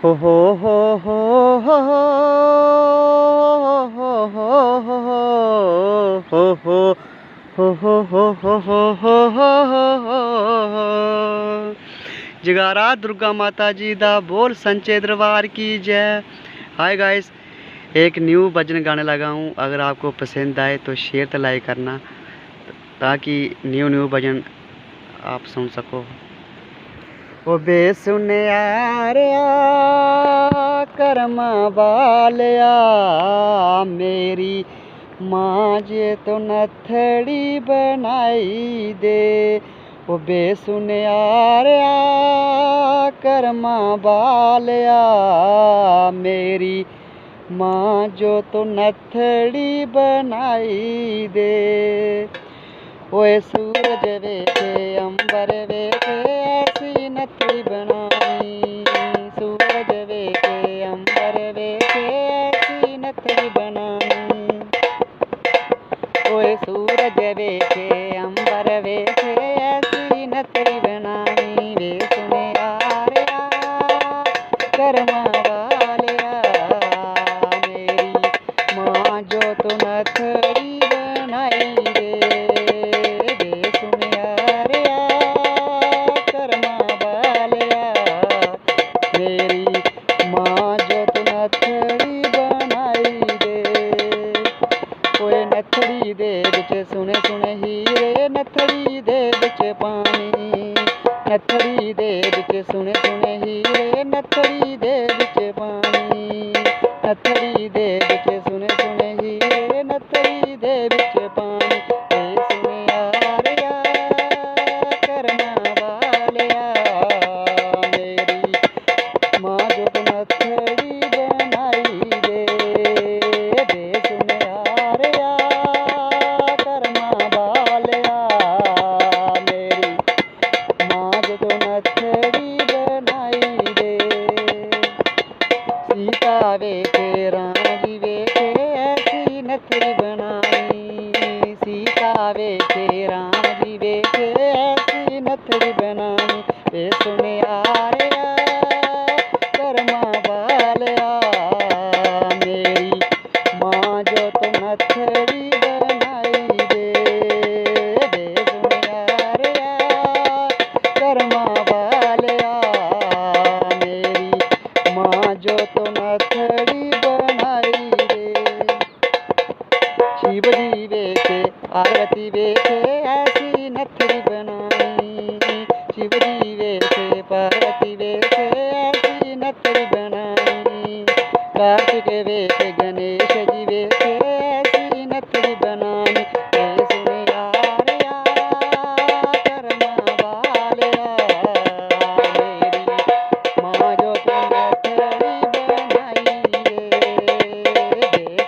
हो हो हो हो हो हो हो हो हो। जगारा दुर्गा माता जी दा बोल संचे दरबार की जय। हाय गाइस, एक न्यू भजन गाने लगा हूँ। अगर आपको पसंद आए तो शेयर तो लाइक करना, ताकि न्यू भजन आप सुन सको। ओ बेसुनिया कर्मा बालिया, मेरी माँ जे तो नथड़ी बनाई दे। ओ बेसुनिया कर्मा बालिया, मेरी माँ जो तो नथड़ी बनाई दे। ओए सूरज वेखे अंबर वेखे ऐसी नथड़ी बनाई। सूरज वेखे अंबर वेखे ऐसी नथड़ी बनाई। ओए सूरज वेखे अंबर वेखे ऐसी नथड़ी बनाई। वे सुने यारिया कर्मा वालिया, मेरी माँ जो तो नथड़ी बनाई दे। मेरी माँ जो तो नथड़ी बनाई दे। कोई नथड़ी दे बिच सुने सुने हीरे, नथड़ी दे बिच पानी। नथड़ी दे बिच सुने सुने हीरे, नथड़ी दे बिच पानी। नथड़ी दे बिच सुने सुने हीरे, नथड़ी दे बिच पानी। सुने यारिया कर्मा वालिया, मेरी माँ जो तो नथड़ी बनाई दे। सुन यारिया कर्मा वालिया, मेरी माँ जो तो नथड़ी बनाई दे। सीता वेखे राम जी वेखे ऐसी नथड़ी बनाई। सीता वेखे राम जी वेखे ऐसी नथड़ी बनाई। वे सुन यारिया कर्मा वालिया, मेरी माँ जो तो नथड़ी बनाई दे। सुन यारिया कर्मा वालिया, मेरी माँ जो तो नथड़ी बनाई दे। शिव जी वेखे पार्वती वेखे ऐसी नथड़ी बनाई। शिव जी वेखे पार्वती वेखे ऐसी नथड़ी बनाई। कार्तिक वेखे गणेश जी वेखे ऐसी नथड़ी बनाई। सुन यारिया कर्मा वालिया, मेरी माँ जो तो नथड़ी बनाई दे।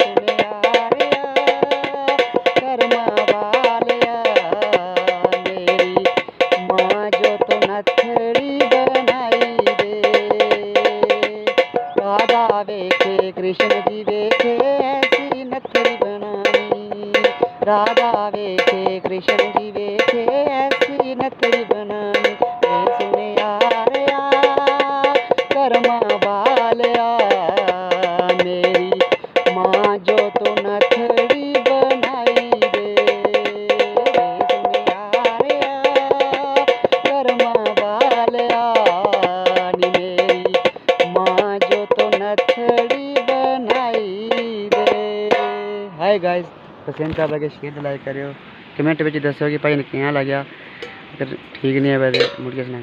सुन यारिया कर्मा वालिया, मेरी माँ जो तो नथड़ी बनाई दे। राधा वेखे कृष्ण जी वेखे ऐसी नथड़ी बनाई। राधा वेखे कृष्ण जी वेखे ऐसी नथड़ी बनाई। सुन यारिया कर्मा वालिया, मेरी माँ जो तो नथड़ी बनाई दे। सुन यारिया कर्मा वालिया, मेरी माँ जो तो नथड़ी बनाई दे। हाय गाइस, पसंद कर लगे शेयर लाइक करियो, कमेंट में दसो कि भाई ने कियां लग्या। अगर ठीक नहीं है मुड़ के सुना।